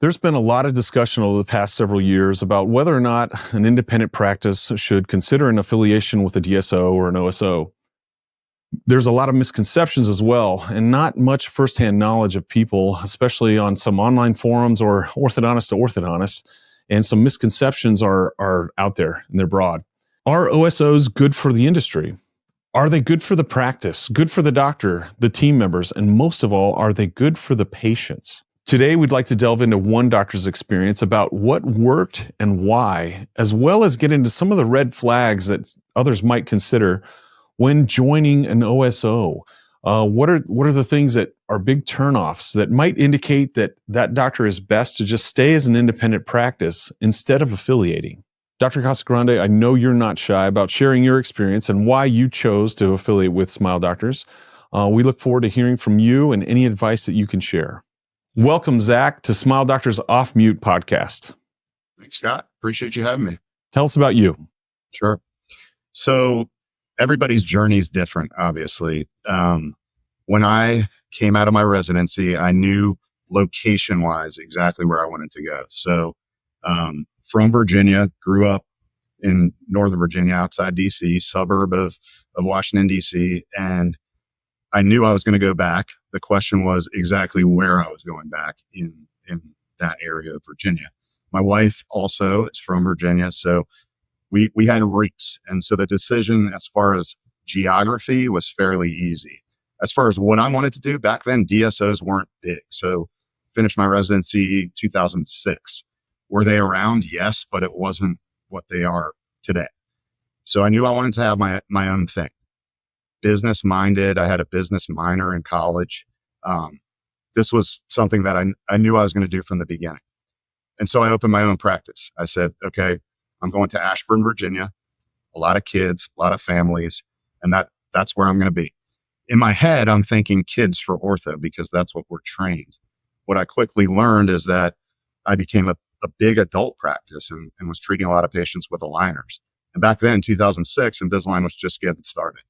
There's been a lot of discussion over the past several years about whether or not an independent practice should consider an affiliation with a DSO or an OSO. There's a lot of misconceptions as well, and not much firsthand knowledge of people, especially on some online forums or orthodontist to orthodontist, and some misconceptions are out there and they're broad. Are OSOs good for the industry? Are they good for the practice, good for the doctor, the team members, and most of all, are they good for the patients? Today, we'd like to delve into one doctor's experience about what worked and why, as well as get into some of the red flags that others might consider when joining an OSO. What are the things that are big turnoffs that might indicate that that doctor is best to just stay as an independent practice instead of affiliating? Dr. Casagrande, I know you're not shy about sharing your experience and why you chose to affiliate with Smile Doctors. We look forward to hearing from you and any advice that you can share. Welcome, Zach, to Smile Doctors Off Mute podcast. Thanks, Scott. Appreciate you having me. Tell us about you. Sure. So everybody's journey is different, obviously. When I came out of my residency, I knew location-wise exactly where I wanted to go. So from Virginia, grew up in Northern Virginia, outside D.C., suburb of Washington, D.C., and I knew I was going to go back. The question was exactly where I was going back in that area of Virginia. My wife also is from Virginia, so we had roots. And so the decision as far as geography was fairly easy. As far as what I wanted to do, back then DSOs weren't big. So finished my residency 2006. Were they around? Yes, but it wasn't what they are today. So I knew I wanted to have my own thing. Business minded. I had a business minor in college. This was something that I knew I was going to do from the beginning. And so I opened my own practice. I said, okay, I'm going to Ashburn, Virginia, a lot of kids, a lot of families, and that's where I'm going to be. In my head, I'm thinking kids for ortho because that's what we're trained. What I quickly learned is that I became a big adult practice and was treating a lot of patients with aligners. And back then, in 2006, Invisalign was just getting started.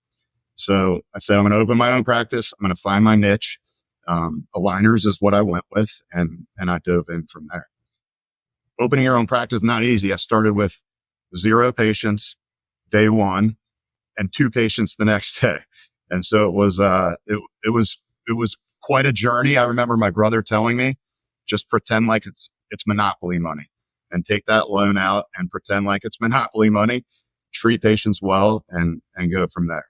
So I said, I'm going to open my own practice. I'm going to find my niche. Aligners is what I went with, and I dove in from there. Opening your own practice is not easy. I started with 0 patients day one and 2 patients the next day. And so it was quite a journey. I remember my brother telling me, just pretend like it's monopoly money and take that loan out and pretend like it's monopoly money, treat patients well, and go from there.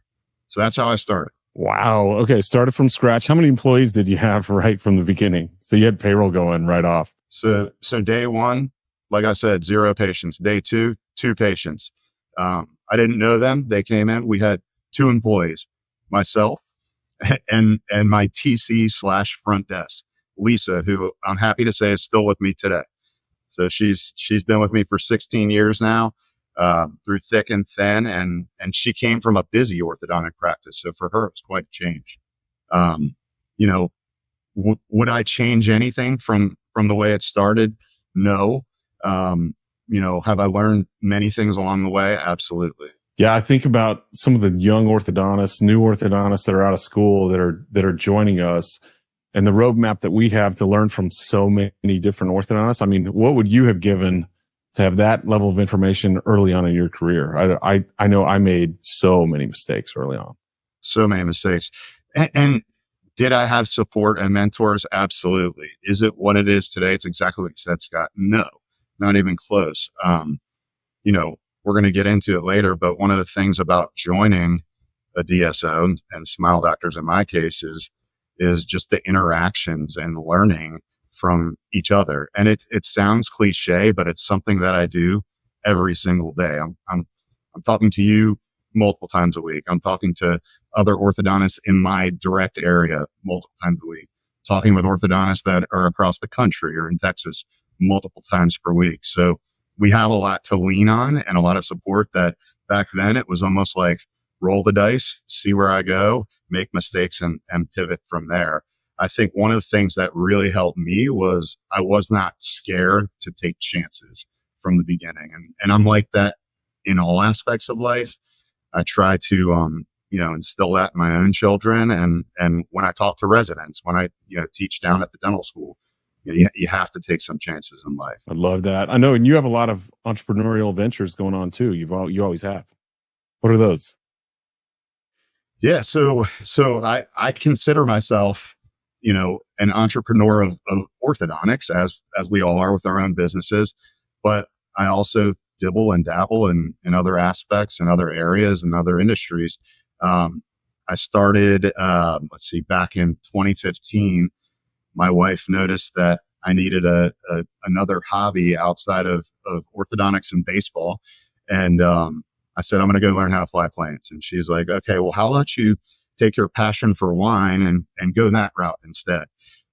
So that's how I started. Wow. Okay. Started from scratch. How many employees did you have right from the beginning? So you had payroll going right off. So day one, like I said, 0 patients. Day two, 2 patients. I didn't know them. They came in. We had 2 employees, myself and my TC/front desk, Lisa, who I'm happy to say is still with me today. So she's been with me for 16 years now. Through thick and thin, and she came from a busy orthodontic practice. So for her, it was quite a change. Would I change anything from the way it started? No. Have I learned many things along the way? Absolutely. Yeah, I think about some of the young orthodontists, new orthodontists that are out of school that are joining us, and the roadmap that we have to learn from so many different orthodontists. I mean, what would you have given to have that level of information early on in your career? I know I made so many mistakes early on. So many mistakes. And did I have support and mentors? Absolutely. Is it what it is today? It's exactly what you said, Scott. No, not even close. We're going to get into it later, but one of the things about joining a DSO and Smile Doctors in my case is just the interactions and learning from each other. And it sounds cliche, but it's something that I do every single day. I'm talking to you multiple times a week. I'm talking to other orthodontists in my direct area multiple times a week, talking with orthodontists that are across the country or in Texas multiple times per week. So we have a lot to lean on and a lot of support that back then it was almost like roll the dice, see where I go, make mistakes and pivot from there. I think one of the things that really helped me was I was not scared to take chances from the beginning. And I'm like that in all aspects of life. I try to, instill that in my own children. And when I talk to residents, when I, teach down at the dental school, you have to take some chances in life. I love that. I know, and you have a lot of entrepreneurial ventures going on too. You always have. What are those? Yeah, so I consider myself, an entrepreneur of orthodontics, as we all are with our own businesses, but I also dibble and dabble in other aspects and other areas and other industries. I started, back in 2015. My wife noticed that I needed another hobby outside of orthodontics and baseball. And I said, I'm going to go learn how to fly planes. And she's like, okay, well, how about you take your passion for wine and go that route instead?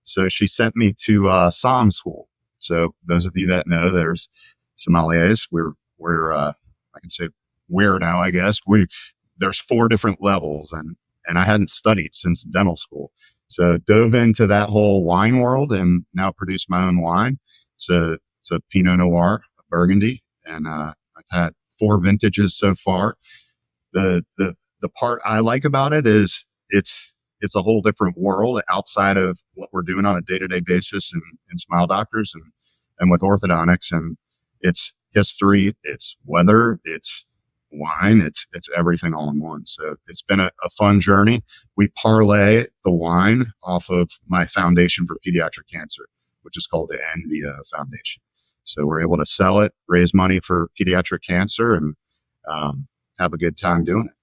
So she sent me to SOM school. So those of you that know, there's sommeliers. I can say we're now, I guess. There's 4 different levels, and I hadn't studied since dental school. So dove into that whole wine world and now produce my own wine. It's a Pinot Noir, a Burgundy, and I've had 4 vintages so far. The part I like about it is it's a whole different world outside of what we're doing on a day-to-day basis in Smile Doctors and with orthodontics. And it's history, it's weather, it's wine, it's everything all in one. So it's been a fun journey. We parlay the wine off of my foundation for pediatric cancer, which is called the Envia Foundation. So we're able to sell it, raise money for pediatric cancer, and have a good time doing it.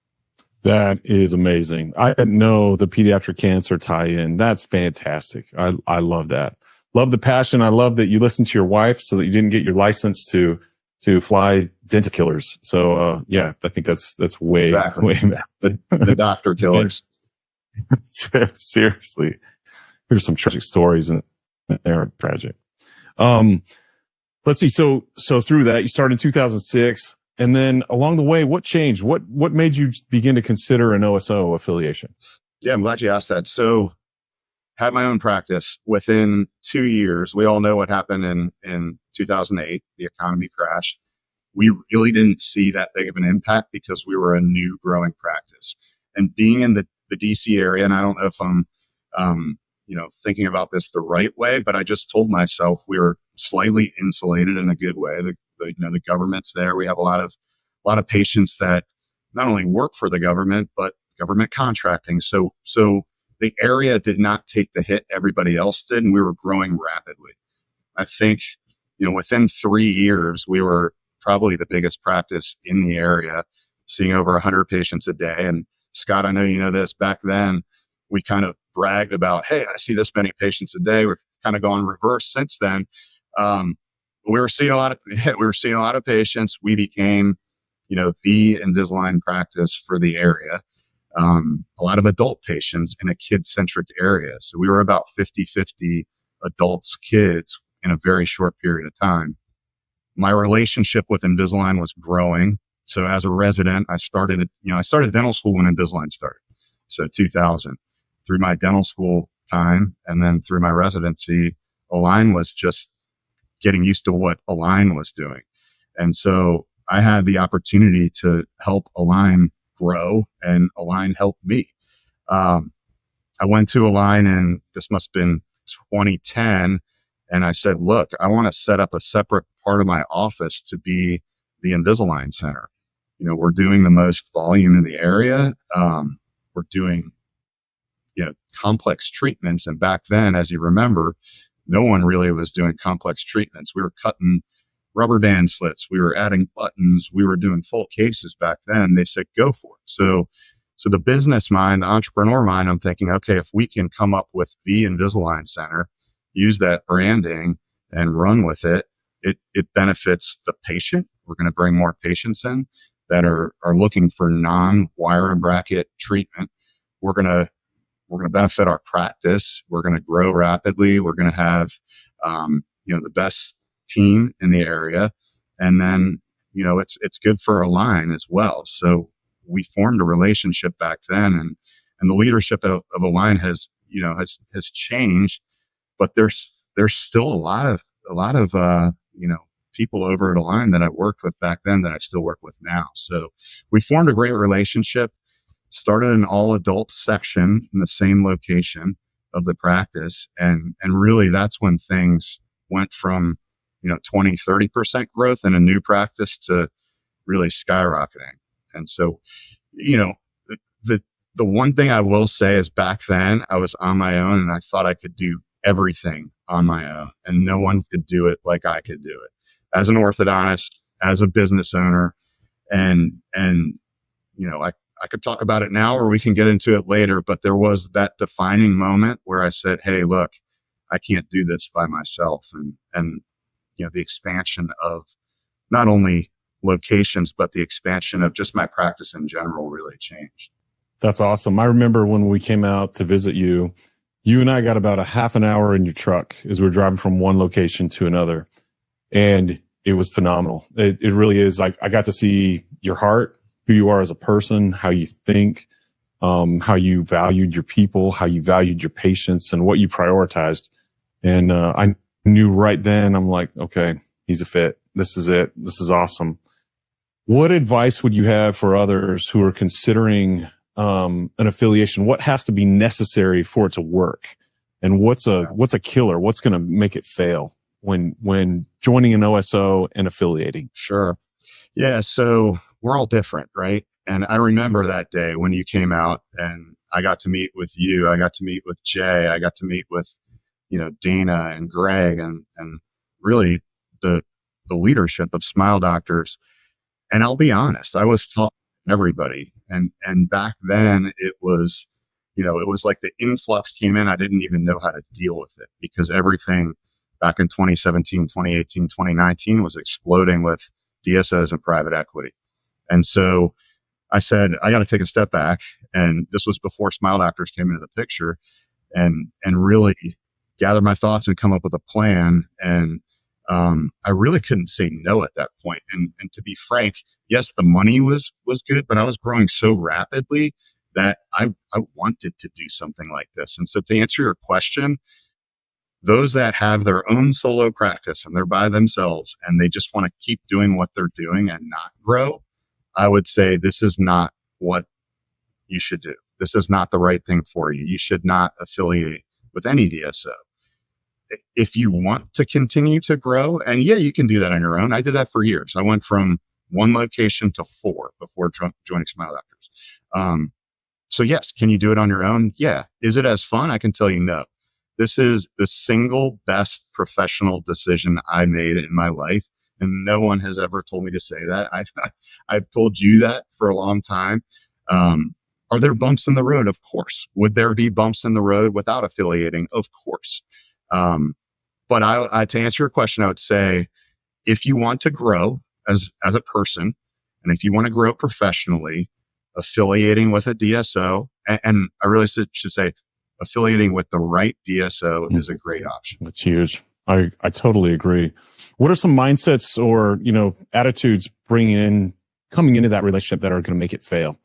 That is amazing. I didn't know the pediatric cancer tie-in. That's fantastic. I love that. Love the passion. I love that you listened to your wife so that you didn't get your license to fly dental killers. So yeah, I think that's way Exactly. way the doctor killers. Seriously, here's some tragic stories, and they're tragic. Let's see. So through that, you started in 2006, and then along the way, what changed? What made you begin to consider an OSO affiliation? Yeah, I'm glad you asked that. So had my own practice within 2 years. We all know what happened in 2008. The economy crashed. We really didn't see that big of an impact because we were a new growing practice. And being in the DC area, and I don't know if I'm, thinking about this the right way, but I just told myself we were slightly insulated in a good way. The government's there. We have a lot of patients that not only work for the government, but government contracting. So the area did not take the hit everybody else did, and we were growing rapidly. I think, within 3 years, we were probably the biggest practice in the area, seeing over 100 patients a day. And Scott, I know you know this, back then, we kind of bragged about, hey, I see this many patients a day. We're kind of gone reverse since then. We were seeing a lot of patients. We became, the Invisalign practice for the area. A lot of adult patients in a kid-centric area. So we were about 50-50 adults, kids in a very short period of time. My relationship with Invisalign was growing. So as a resident, I started dental school when Invisalign started. So 2000. Through my dental school time and then through my residency, Align was just getting used to what Align was doing. And so I had the opportunity to help Align grow, and Align helped me. I went to Align, and this must have been 2010, and I said, look, I want to set up a separate part of my office to be the Invisalign Center. We're doing the most volume in the area. We're doing, complex treatments. And back then, as you remember, no one really was doing complex treatments. We were cutting rubber band slits. We were adding buttons. We were doing full cases back then. They said, go for it. So the business mind, the entrepreneur mind, I'm thinking, okay, if we can come up with the Invisalign Center, use that branding and run with it, it benefits the patient. We're going to bring more patients in that are looking for non-wire and bracket treatment. We're going to benefit our practice. We're going to grow rapidly. We're going to have, the best team in the area. And then, it's good for Align as well. So we formed a relationship back then, and the leadership of Align has changed, but there's still a lot of people over at Align that I worked with back then that I still work with now. So we formed a great relationship, started an all adult section in the same location. of the practice. And really that's when things went from, 20, 30% growth in a new practice to really skyrocketing. And so, you know, the, the one thing I will say is back then I was on my own and I thought I could do everything on my own and no one could do it like I could do it as an orthodontist, as a business owner. And, I could talk about it now or we can get into it later, but there was that defining moment where I said, hey, look, I can't do this by myself. And the expansion of not only locations, but the expansion of just my practice in general really changed. That's awesome. I remember when we came out to visit you, you and I got about a half an hour in your truck as we were driving from one location to another. And it was phenomenal. It really is. Like, I got to see your heart, who you are as a person, how you think, how you valued your people, how you valued your patients and what you prioritized. And I knew right then, I'm like, okay, he's a fit. This is it. This is awesome. What advice would you have for others who are considering an affiliation? What has to be necessary for it to work? And what's a killer? What's going to make it fail when joining an OSO and affiliating? Sure. Yeah. So we're all different, right? And I remember that day when you came out and I got to meet with you. I got to meet with Jay. I got to meet with, Dana and Greg and really the leadership of Smile Doctors. And I'll be honest, I was talking to everybody. And back then it was, it was like the influx came in. I didn't even know how to deal with it because everything back in 2017, 2018, 2019 was exploding with DSOs and private equity. And so I said, I got to take a step back. And this was before Smile Doctors came into the picture and really gather my thoughts and come up with a plan. And I really couldn't say no at that point. And to be frank, yes, the money was good, but I was growing so rapidly that I wanted to do something like this. And so to answer your question, those that have their own solo practice and they're by themselves and they just want to keep doing what they're doing and not grow, I would say this is not what you should do. This is not the right thing for you. You should not affiliate with any DSO. If you want to continue to grow, and yeah, you can do that on your own. I did that for years. I went from one location to 4 before joining Smile Doctors. So yes, can you do it on your own? Yeah. Is it as fun? I can tell you no. This is the single best professional decision I made in my life. And no one has ever told me to say that. I've told you that for a long time. Are there bumps in the road? Of course. Would there be bumps in the road without affiliating? Of course. But I to answer your question, I would say, if you want to grow as a person, and if you want to grow professionally, affiliating with a DSO, and I really should say, affiliating with the right DSO is a great option. That's huge. I totally agree. What are some mindsets or, attitudes coming into that relationship that are going to make it fail?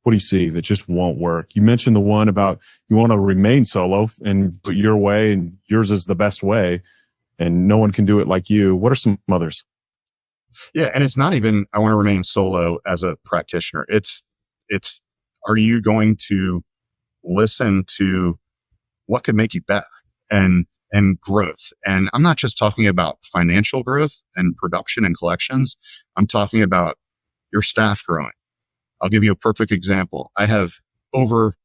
What do you see that just won't work? You mentioned the one about you want to remain solo and put your way and yours is the best way and no one can do it like you. What are some others? Yeah. And it's not even, I want to remain solo as a practitioner. It's, are you going to listen to what could make you better and growth? And I'm not just talking about financial growth and production and collections. I'm talking about your staff growing. I'll give you a perfect example. I have over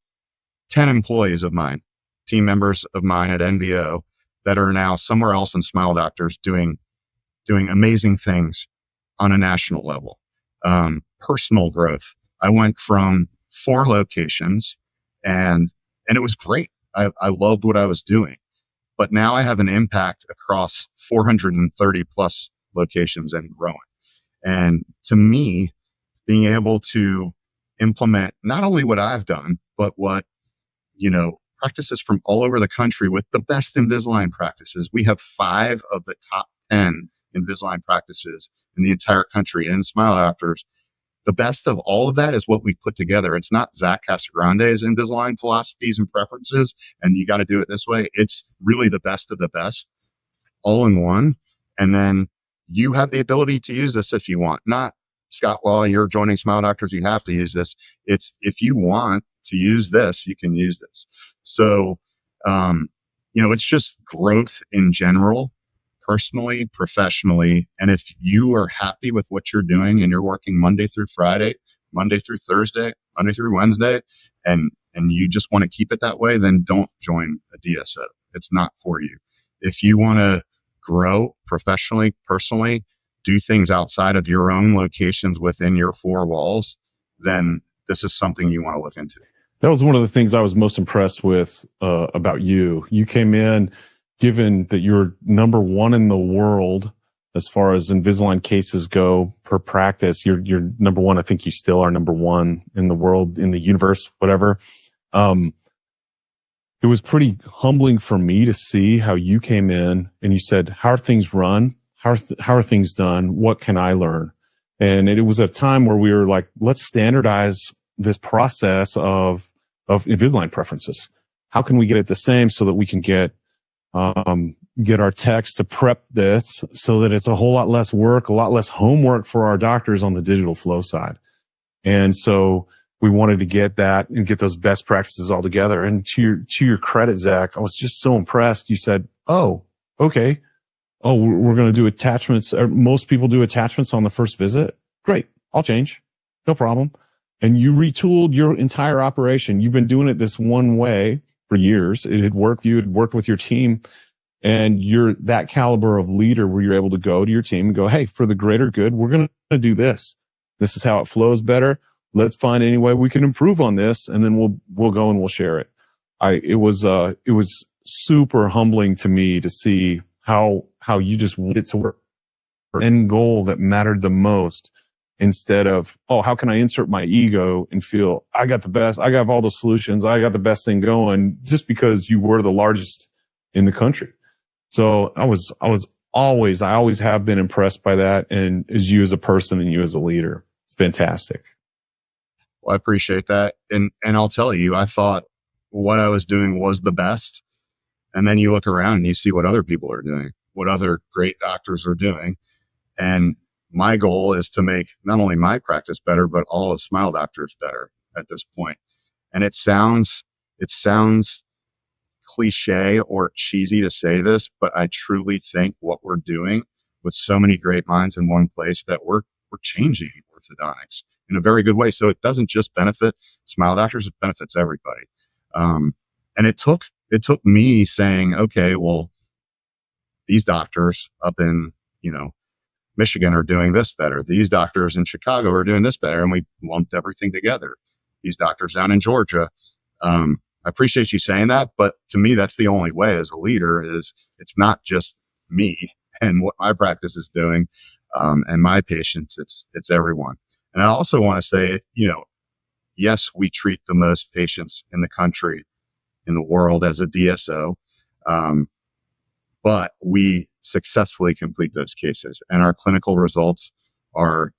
10 employees of mine, team members of mine at NVO that are now somewhere else in Smile Doctors doing amazing things on a national level. Personal growth. I went from 4 locations and it was great. I loved what I was doing, but now I have an impact across 430 plus locations and growing. And to me, being able to implement not only what I've done, but what, practices from all over the country with the best Invisalign practices. We have 5 of the top 10 Invisalign practices in the entire country. And in Smile Doctors, the best of all of that is what we put together. It's not Zach Casagrande's Invisalign philosophies and preferences, and you got to do it this way. It's really the best of the best all in one. And then you have the ability to use this if you want. Not, Scott, while you're joining Smile Doctors, you have to use this. It's if you want to use this, you can use this. So It's just growth in general, personally, professionally. And if you are happy with what you're doing and you're working Monday through Friday, Monday through Thursday, Monday through Wednesday, and you just want to keep it that way, then don't join a DSO. It's not for you. If you want to grow professionally, personally, do things outside of your own locations within your four walls, then this is something you want to look into. That was one of the things I was most impressed with about you. You came in, given that you're number one in the world as far as Invisalign cases go per practice. You're number one. I think you still are number one in the world, in the universe, whatever. It was pretty humbling for me to see how you came in and you said, how are things run? How are things done? What can I learn? And it was a time where we were like, let's standardize this process of Invisalign preferences. How can we get it the same so that we can get our techs to prep this so that it's a whole lot less work, a lot less homework for our doctors on the digital flow side. And so we wanted to get that and get those best practices all together. And to your credit, Zach, I was just so impressed. You said, oh, okay. Oh, we're going to do attachments. Most people do attachments on the first visit. Great. I'll change. No problem. And you retooled your entire operation. You've been doing it this one way for years. It had worked. You had worked with your team, and you're that caliber of leader where you're able to go to your team and go, hey, for the greater good, we're going to do this. This is how it flows better. Let's find any way we can improve on this. And then we'll go and we'll share it. It was super humbling to me to see how you just wanted to work end goal that mattered the most, instead of, oh, how can I insert my ego and feel I got the best, I got all the solutions, I got the best thing going, just because you were the largest in the country. So I always have been impressed by that, and as you as a person and you as a leader. It's fantastic. Well, I appreciate that. And I'll tell you, I thought what I was doing was the best. And then you look around and you see what other people are doing, what other great doctors are doing. And my goal is to make not only my practice better, but all of Smile Doctors better at this point. And it sounds cliche or cheesy to say this, but I truly think what we're doing with so many great minds in one place, that we're changing orthodontics in a very good way. So it doesn't just benefit Smile Doctors, it benefits everybody. And it took me saying, okay, well, these doctors up in, Michigan are doing this better. These doctors in Chicago are doing this better. And we lumped everything together. These doctors down in Georgia. I appreciate you saying that, but to me, that's the only way as a leader. Is it's not just me and what my practice is doing, and my patients. It's everyone. And I also want to say, yes, we treat the most patients in the country, in the world, as a DSO, but we successfully complete those cases, and our clinical results are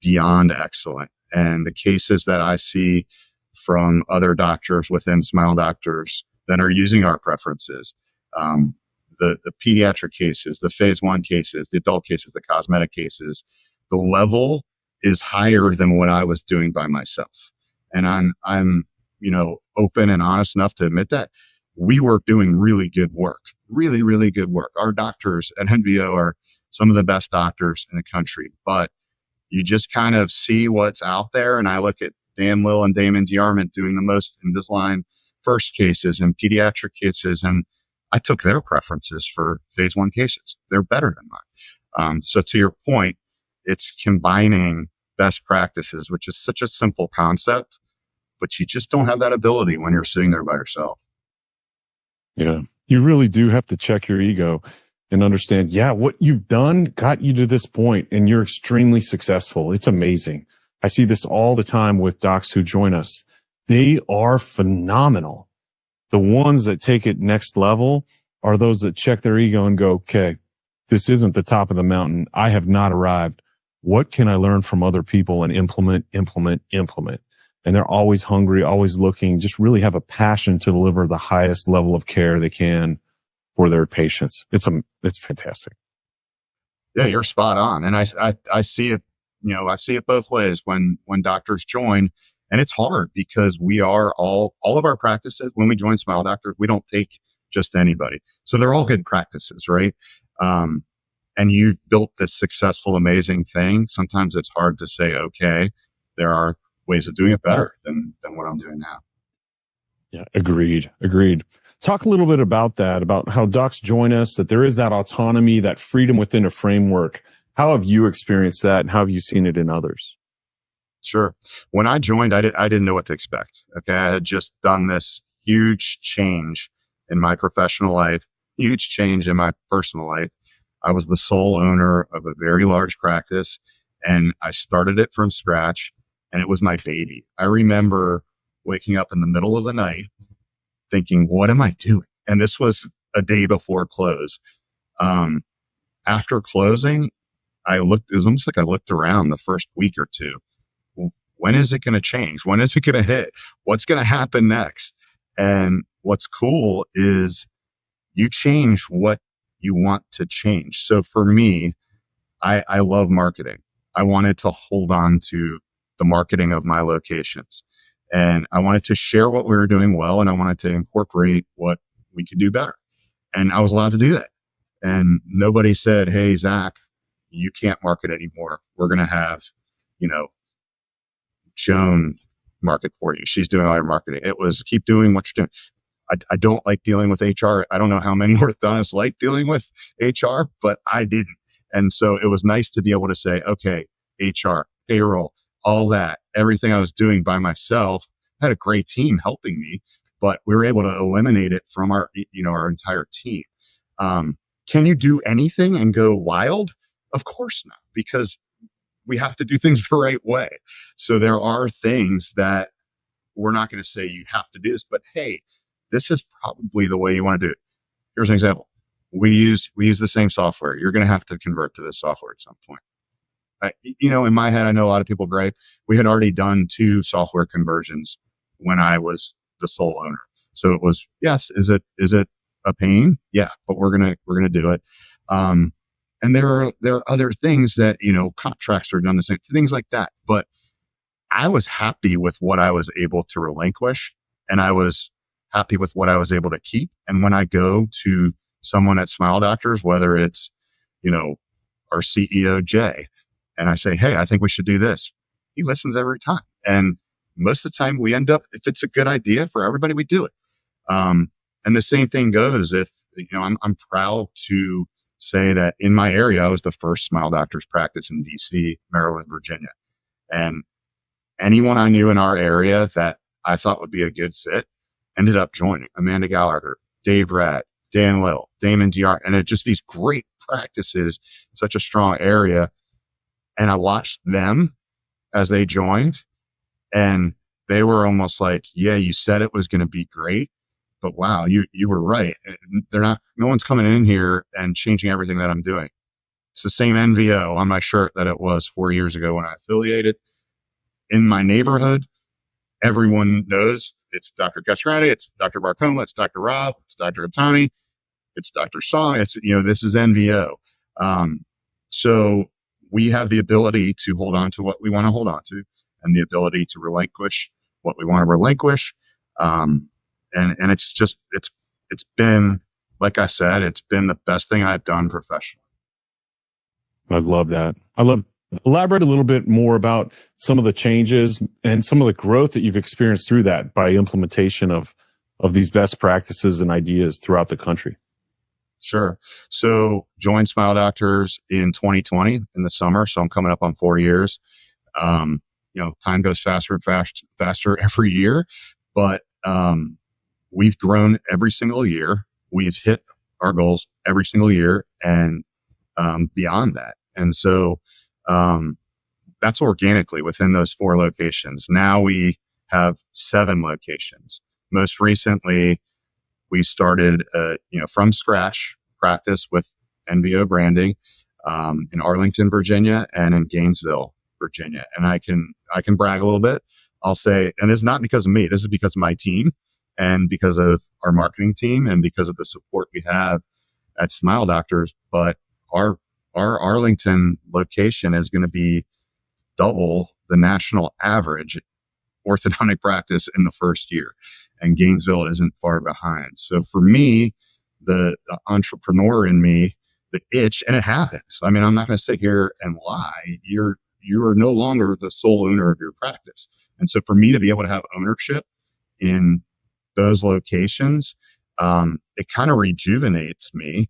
beyond excellent. And the cases that I see from other doctors within Smile Doctors that are using our preferences, the pediatric cases, the phase 1 cases, the adult cases, the cosmetic cases, the level is higher than what I was doing by myself. And I'm open and honest enough to admit that we were doing really good work, really, really good work. Our doctors at NVO are some of the best doctors in the country, but you just kind of see what's out there. And I look at Dan Lill and Damon DeArmond doing the most Invisalign first cases and pediatric cases, and I took their preferences for phase 1 cases. They're better than mine. So to your point, it's combining best practices, which is such a simple concept, but you just don't have that ability when you're sitting there by yourself. Yeah, you really do have to check your ego and understand, what you've done got you to this point, and you're extremely successful. It's amazing. I see this all the time with docs who join us. They are phenomenal. The ones that take it next level are those that check their ego and go, okay, this isn't the top of the mountain. I have not arrived. What can I learn from other people and implement? And they're always hungry, always looking, just really have a passion to deliver the highest level of care they can for their patients. It's fantastic. Yeah, you're spot on. And I see it, I see it both ways when doctors join, and it's hard because we are all of our practices, when we join Smile Doctors, we don't take just anybody. So they're all good practices, right? And you've built this successful, amazing thing. Sometimes it's hard to say, okay, there are ways of doing it better than what I'm doing now. Yeah, agreed. Talk a little bit about that, about how docs join us, that there is that autonomy, that freedom within a framework. How have you experienced that, and how have you seen it in others? Sure. When I joined, I didn't know what to expect. Okay. I had just done this huge change in my professional life, huge change in my personal life. I was the sole owner of a very large practice, and I started it from scratch, and it was my baby. I remember waking up in the middle of the night thinking, what am I doing? And this was a day before close. After closing, it was almost like I looked around the first week or two. When is it going to change? When is it going to hit? What's going to happen next? And what's cool is you change what you want to change. So for me, I love marketing. I wanted to hold on to the marketing of my locations, and I wanted to share what we were doing well, and I wanted to incorporate what we could do better. And I was allowed to do that. And nobody said, hey, Zach, you can't market anymore. We're going to have, Joan market for you. She's doing all your marketing. It was keep doing what you're doing. I don't like dealing with HR. I don't know how many orthodontists like dealing with HR, but I didn't. And so it was nice to be able to say, okay, HR, payroll, all that, everything I was doing by myself. I had a great team helping me, but we were able to eliminate it from our entire team. Can you do anything and go wild? Of course not, because we have to do things the right way. So there are things that we're not going to say you have to do this, but hey, this is probably the way you want to do it. Here's an example. We use the same software. You're going to have to convert to this software at some point. In my head, I know a lot of people gripe. We had already done 2 software conversions when I was the sole owner. So it was, yes, is it a pain? Yeah, but we're gonna do it. And there are other things that, contracts are done the same, things like that. But I was happy with what I was able to relinquish, and I was happy with what I was able to keep. And when I go to someone at Smile Doctors, whether it's, our CEO, Jay, and I say, hey, I think we should do this, he listens every time. And most of the time we end up, if it's a good idea for everybody, we do it. And the same thing goes if, I'm proud to say that in my area, I was the first Smile Doctors practice in DC, Maryland, Virginia. And anyone I knew in our area that I thought would be a good fit ended up joining. Amanda Gallagher, Dave Ratt, Dan Lill, Damon DR, and it just these great practices, such a strong area. And I watched them as they joined, and they were almost like, yeah, you said it was going to be great, but wow, you were right. No one's coming in here and changing everything that I'm doing. It's the same NVO on my shirt that it was 4 years ago when I affiliated. In my neighborhood, everyone knows it's Dr. Casagrande, it's Dr. Barcoma, it's Dr. Rob, it's Dr. Tommy, it's Dr. Song, it's, this is NVO. So we have the ability to hold on to what we want to hold on to, and the ability to relinquish what we want to relinquish. And it's been, like I said, it's been the best thing I've done professionally. I love that. Elaborate a little bit more about some of the changes and some of the growth that you've experienced through that by implementation of these best practices and ideas throughout the country. Sure. So joined Smile Doctors in 2020 in the summer. So I'm coming up on 4 years. Time goes faster and faster every year, but we've grown every single year. We've hit our goals every single year and beyond that. And so that's organically within those 4 locations. Now we have 7 locations. Most recently, we started from scratch practice with NVO branding in Arlington, Virginia, and in Gainesville, Virginia. And I can brag a little bit. I'll say, and it's not because of me. This is because of my team and because of our marketing team and because of the support we have at Smile Doctors. But our Arlington location is going to be double the national average orthodontic practice in the first year, and Gainesville isn't far behind. So for me, the entrepreneur in me, the itch, and it happens. I mean, I'm not going to sit here and lie. You are no longer the sole owner of your practice. And so for me to be able to have ownership in those locations, it kind of rejuvenates me,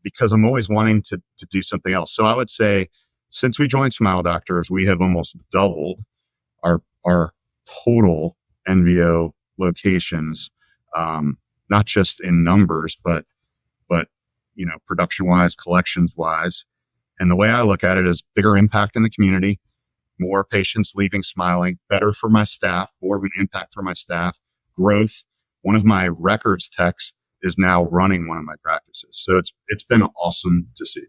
because I'm always wanting to do something else. So I would say, since we joined Smile Doctors, we have almost doubled our total NVO locations, not just in numbers, but production wise, collections wise. And the way I look at it is bigger impact in the community, more patients leaving smiling, better for my staff, more of an impact for my staff, growth. One of my records techs is now running one of my practices. So it's been awesome to see.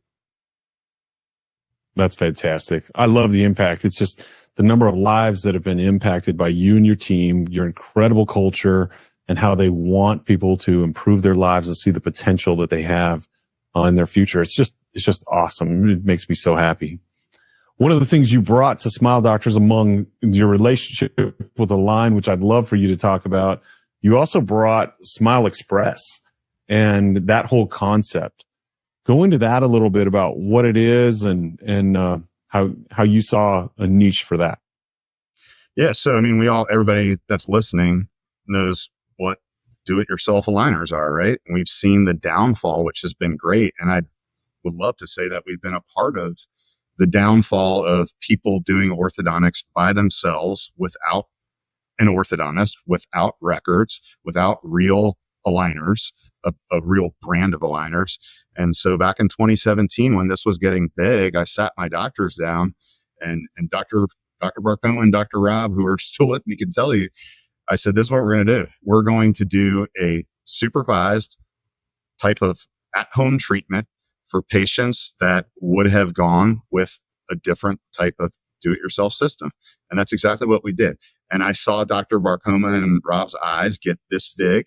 That's fantastic. I love the impact. It's just the number of lives that have been impacted by you and your team, your incredible culture, and how they want people to improve their lives and see the potential that they have in their future. It's just awesome. It makes me so happy. One of the things you brought to Smile Doctors, among your relationship with Align, which I'd love for you to talk about, you also brought Smile Express and that whole concept. Go into that a little bit about what it is and how you saw a niche for that. Yeah. So, I mean, everybody that's listening knows what do-it-yourself aligners are, right? And we've seen the downfall, which has been great. And I would love to say that we've been a part of the downfall of people doing orthodontics by themselves without an orthodontist, without records, without real aligners, a real brand of aligners. And so back in 2017, when this was getting big, I sat my doctors down, and Dr. Barcoma and Dr. Rob, who are still with me, can tell you, I said, this is what we're going to do. We're going to do a supervised type of at-home treatment for patients that would have gone with a different type of do-it-yourself system. And that's exactly what we did. And I saw Dr. Barcoma and Rob's eyes get this big.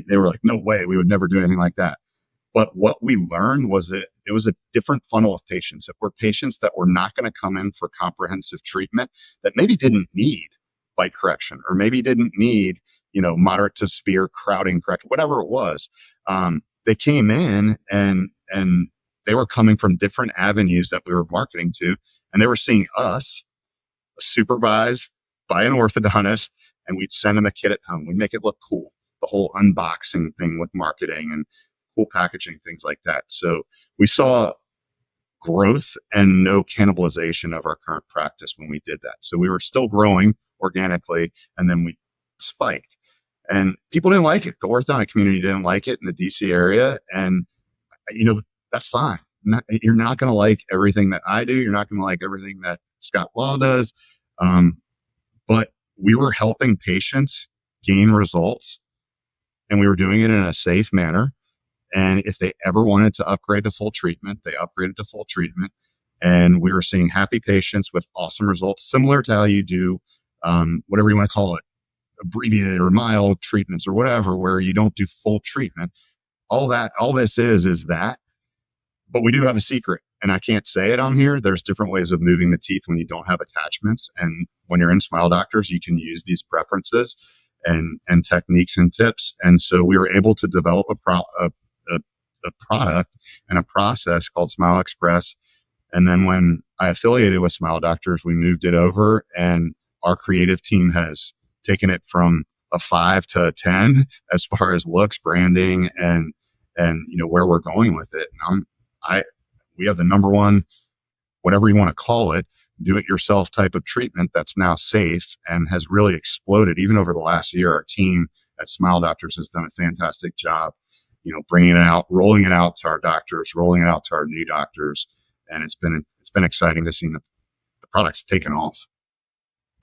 They were like, no way, we would never do anything like that. But what we learned was that it was a different funnel of patients. It were patients that were not going to come in for comprehensive treatment, that maybe didn't need bite correction, or maybe didn't need, moderate to severe crowding correction, whatever it was. They came in and they were coming from different avenues that we were marketing to, and they were seeing us supervised by an orthodontist, and we'd send them a kit at home. We'd make it look cool, the whole unboxing thing with marketing and cool packaging, things like that. So we saw growth and no cannibalization of our current practice when we did that. So we were still growing organically, and then we spiked. And people didn't like it. The orthodontic community didn't like it in the DC area. And, that's fine. You're not going to like everything that I do. You're not going to like everything that Scott Law does. But we were helping patients gain results, and we were doing it in a safe manner. And if they ever wanted to upgrade to full treatment, they upgraded to full treatment. And we were seeing happy patients with awesome results, similar to how you do whatever you want to call it, abbreviated or mild treatments or whatever, where you don't do full treatment. All this is that. But we do have a secret, and I can't say it on here. There's different ways of moving the teeth when you don't have attachments. And when you're in Smile Doctors, you can use these preferences and techniques and tips. And so we were able to develop a product and a process called Smile Express. And then when I affiliated with Smile Doctors, we moved it over, and our creative team has taken it from a 5 to a 10 as far as looks, branding, and where we're going with it. And we have the number one, whatever you want to call it, do-it-yourself type of treatment that's now safe and has really exploded. Even over the last year, our team at Smile Doctors has done a fantastic job, bringing it out, rolling it out to our doctors, rolling it out to our new doctors. And it's been exciting to see the products taken off.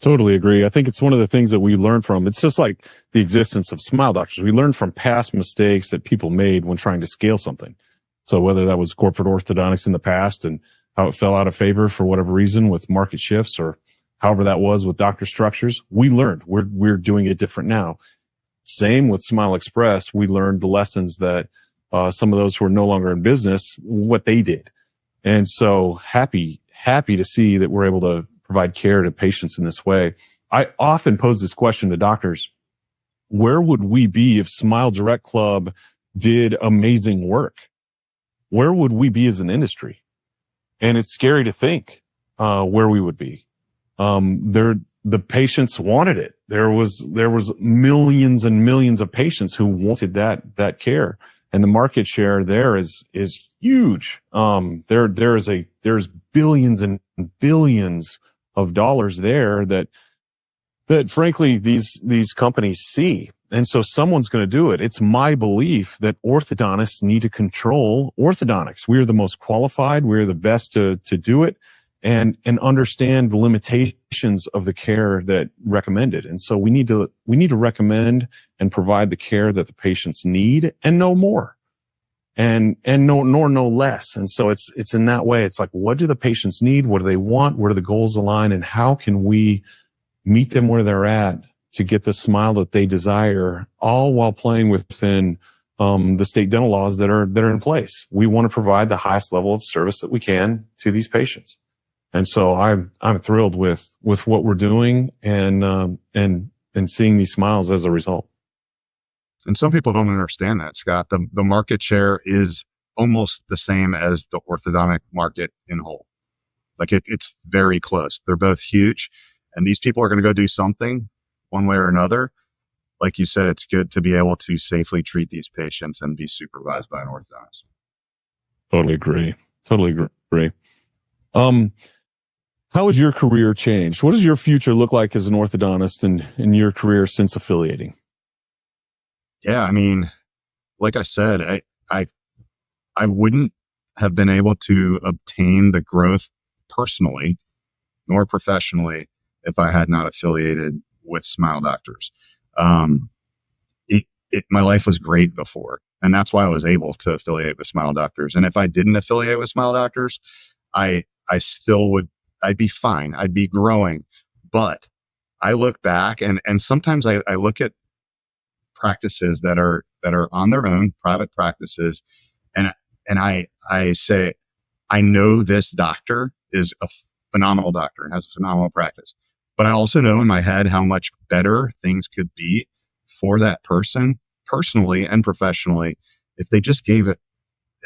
Totally agree. I think it's one of the things that we learn from. It's just like the existence of Smile Doctors. We learn from past mistakes that people made when trying to scale something. So whether that was corporate orthodontics in the past and how it fell out of favor for whatever reason with market shifts, or however that was with doctor structures, we learned. We're doing it different now. Same with Smile Express. We learned the lessons that some of those who are no longer in business, what they did. And so happy to see that we're able to provide care to patients in this way. I often pose this question to doctors: where would we be if Smile Direct Club did amazing work? Where would we be as an industry? And it's scary to think where we would be. The patients wanted it. There was millions and millions of patients who wanted that care, and the market share there is huge. There's billions and billions of dollars there that frankly these companies see. And so someone's going to do it. It's my belief that orthodontists need to control orthodontics. We are the most qualified. We're the best to do it and understand the limitations of the care that recommended. And so we need to recommend and provide the care that the patients need and no more and no less. And so it's in that way. It's like, what do the patients need? What do they want? Where do the goals align? And how can we meet them where they're at to get the smile that they desire, all while playing within the state dental laws that are in place. We want to provide the highest level of service that we can to these patients. And so I'm thrilled with what we're doing and seeing these smiles as a result. And some people don't understand that, Scott. The market share is almost the same as the orthodontic market in whole. Like it's very close. They're both huge, and these people are going to go do something one way or another. Like you said, it's good to be able to safely treat these patients and be supervised by an orthodontist. Totally agree. How has your career changed? What does your future look like as an orthodontist in your career since affiliating? Yeah, I mean, like I said, I wouldn't have been able to obtain the growth personally nor professionally if I had not affiliated with Smile Doctors. My life was great before, and that's why I was able to affiliate with Smile Doctors. And if I didn't affiliate with Smile Doctors, I still would, I'd be fine. I'd be growing. But I look back and sometimes I look at practices that are on their own, private practices, and I say, I know this doctor is a phenomenal doctor and has a phenomenal practice. But I also know in my head how much better things could be for that person, personally and professionally, if they just gave it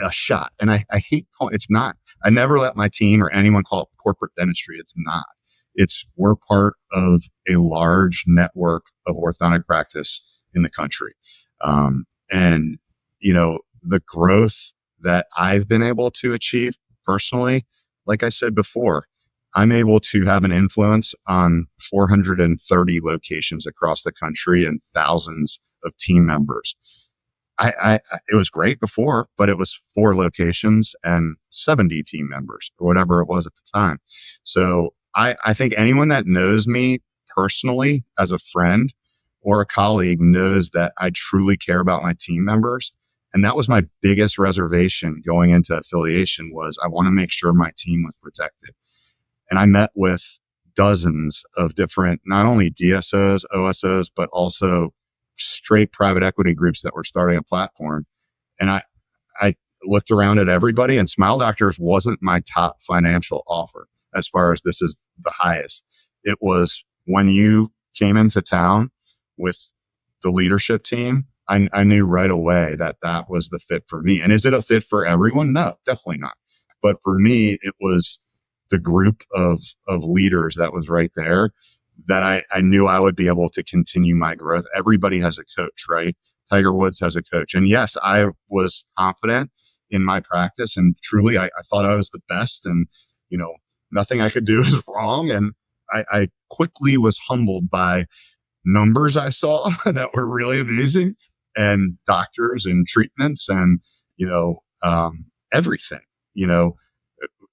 a shot. And I hate calling it's not. I never let my team or anyone call it corporate dentistry. It's not. We're part of a large network of orthodontic practice in the country. And, the growth that I've been able to achieve personally, like I said before, I'm able to have an influence on 430 locations across the country and thousands of team members. It was great before, but it was 4 locations and 70 team members or whatever it was at the time. So I think anyone that knows me personally as a friend or a colleague knows that I truly care about my team members. And that was my biggest reservation going into affiliation was I want to make sure my team was protected. And I met with dozens of different, not only DSOs, OSOs, but also straight private equity groups that were starting a platform. And I looked around at everybody, and Smile Doctors wasn't my top financial offer as far as this is the highest. It was when you came into town with the leadership team, I knew right away that was the fit for me. And is it a fit for everyone? No, definitely not. But for me, it was the group of leaders that was right there that I knew I would be able to continue my growth. Everybody has a coach, right? Tiger Woods has a coach. And yes, I was confident in my practice, and truly I thought I was the best, and nothing I could do is wrong. And I quickly was humbled by numbers I saw that were really amazing, and doctors and treatments and everything.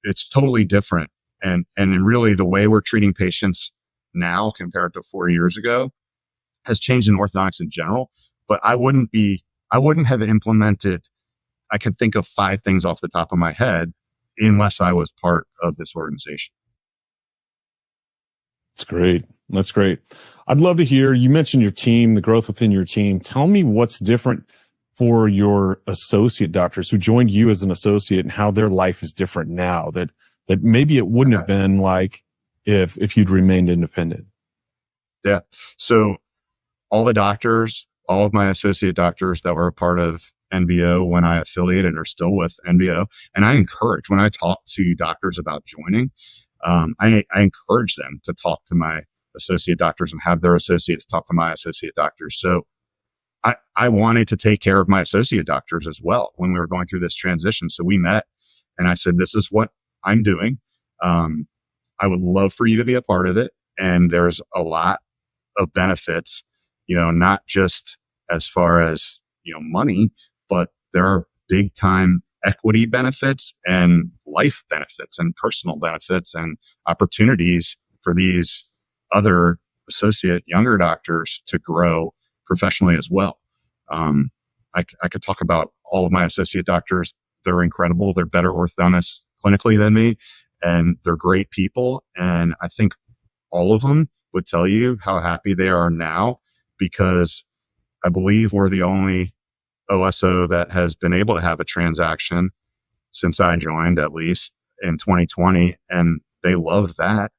It's totally different. And really the way we're treating patients now compared to 4 years ago has changed in orthodontics in general. But I wouldn't have implemented, I could think of 5 things off the top of my head unless I was part of this organization. That's great. I'd love to hear, you mentioned your team, the growth within your team. Tell me what's different for your associate doctors who joined you as an associate and how their life is different now that maybe it wouldn't have been like if you'd remained independent? Yeah. So all of my associate doctors that were a part of NBO when I affiliated are still with NBO. And I encourage, when I talk to doctors about joining, I encourage them to talk to my associate doctors and have their associates talk to my associate doctors. So I wanted to take care of my associate doctors as well when we were going through this transition. So we met and I said, this is what I'm doing. I would love for you to be a part of it. And there's a lot of benefits, not just as far as, money, but there are big time equity benefits and life benefits and personal benefits and opportunities for these other associate younger doctors to grow professionally as well. I could talk about all of my associate doctors. They're incredible. They're better orthodontists clinically than me, and they're great people. And I think all of them would tell you how happy they are now, because I believe we're the only OSO that has been able to have a transaction since I joined, at least in 2020, and they loved that.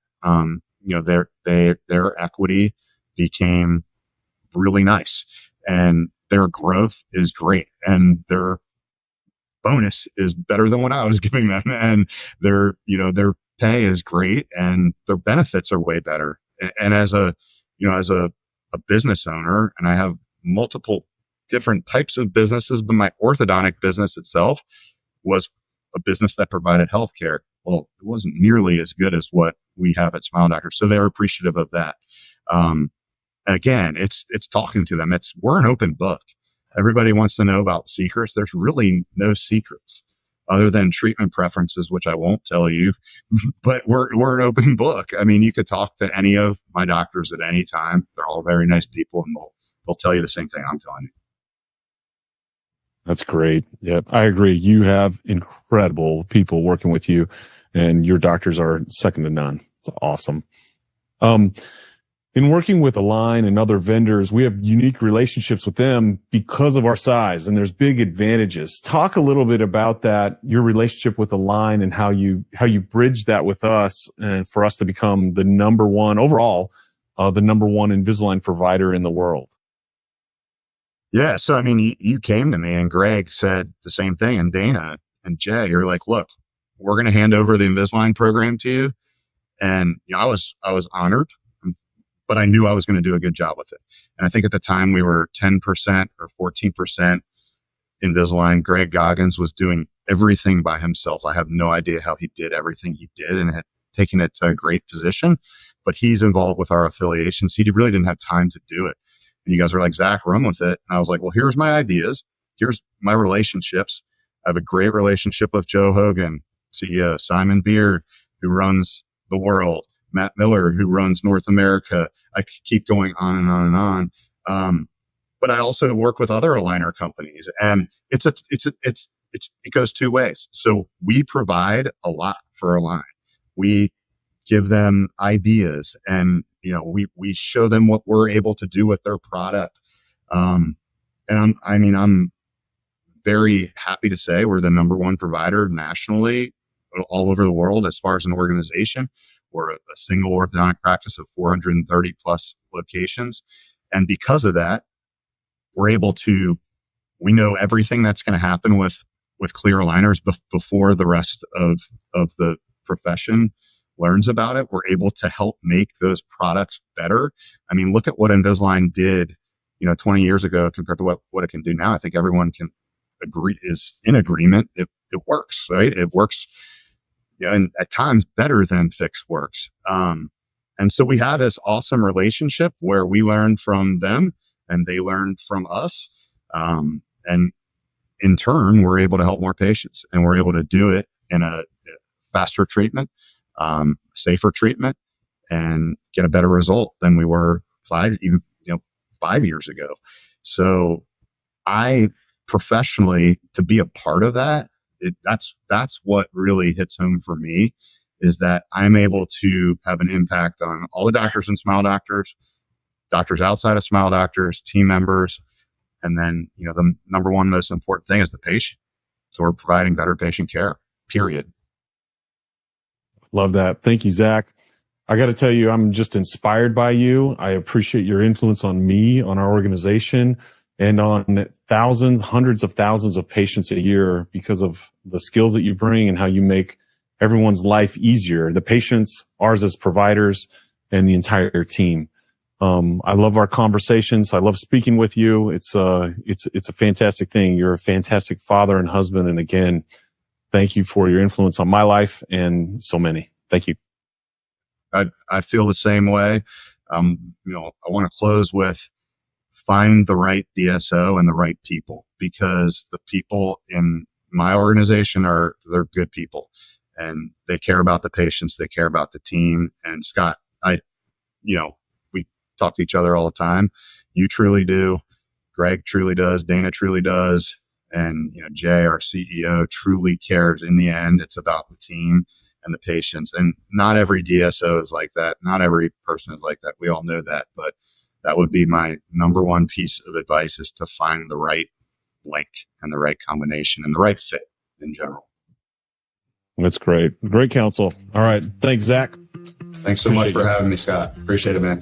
Their equity became really nice, and their growth is great, and their bonus is better than what I was giving them, and their pay is great, and their benefits are way better. And as a business owner, and I have multiple different types of businesses, but my orthodontic business itself was a business that provided healthcare. Well, it wasn't nearly as good as what we have at Smile Doctors, so they're appreciative of that. And again, it's talking to them. We're an open book. Everybody wants to know about secrets. There's really no secrets other than treatment preferences, which I won't tell you, but we're an open book. I mean, you could talk to any of my doctors at any time. They're all very nice people, and they'll tell you the same thing I'm telling you. That's great. Yep, I agree. You have incredible people working with you, and your doctors are second to none. It's awesome. In working with Align and other vendors, we have unique relationships with them because of our size, and there's big advantages. Talk a little bit about that, your relationship with Align, and how you bridge that with us, and for us to become the number one overall, the number one Invisalign provider in the world. Yeah. So, I mean, you came to me and Greg said the same thing, and Dana and Jay, you're like, look, we're going to hand over the Invisalign program to you. And I was honored, but I knew I was going to do a good job with it. And I think at the time we were 10% or 14% Invisalign. Greg Goggins was doing everything by himself. I have no idea how he did everything he did and had taken it to a great position, but he's involved with our affiliations. He really didn't have time to do it. And you guys were like, Zach, run with it. And I was like, well, here's my ideas. Here's my relationships. I have a great relationship with Joe Hogan, CEO, Simon Beard, who runs the world, Matt Miller, who runs North America. I could keep going on and on and on. But I also work with other aligner companies, and it goes two ways. So we provide a lot for Align. We give them ideas, and we show them what we're able to do with their product. And I'm very happy to say we're the number one provider nationally, all over the world, as far as an organization. We're a single orthodontic practice of 430 plus locations. And because of that, we know everything that's going to happen with clear aligners before the rest of the profession learns about it. We're able to help make those products better. I mean, look at what Invisalign did, 20 years ago compared to what it can do now. I think everyone can is in agreement. It works, right? It works, and at times better than fixed works. And so we have this awesome relationship where we learn from them and they learn from us. And in turn, we're able to help more patients, and we're able to do it in a faster treatment, safer treatment, and get a better result than we were 5 years ago. So I professionally, to be a part of that, that's what really hits home for me, is that I'm able to have an impact on all the doctors in Smile Doctors, doctors outside of Smile Doctors, team members, and then the number one most important thing is the patient. So we're providing better patient care, period. Love that. Thank you, Zach. I got to tell you, I'm just inspired by you. I appreciate your influence on me, on our organization, and on thousands, hundreds of thousands of patients a year because of the skills that you bring and how you make everyone's life easier. The patients, ours as providers, and the entire team. I love our conversations. I love speaking with you. It's a fantastic thing. You're a fantastic father and husband. And again, thank you for your influence on my life and so many. Thank you. I feel the same way. I want to close with find the right DSO and the right people, because the people in my organization they're good people and they care about the patients. They care about the team. And Scott, we talk to each other all the time. You truly do. Greg truly does. Dana truly does. And, Jay, our CEO, truly cares. In the end, it's about the team and the patients. And not every DSO is like that. Not every person is like that. We all know that. But that would be my number one piece of advice, is to find the right link and the right combination and the right fit in general. That's great. Great counsel. All right. Thanks, Zach. Thanks so much for having me, Scott. Appreciate it, man.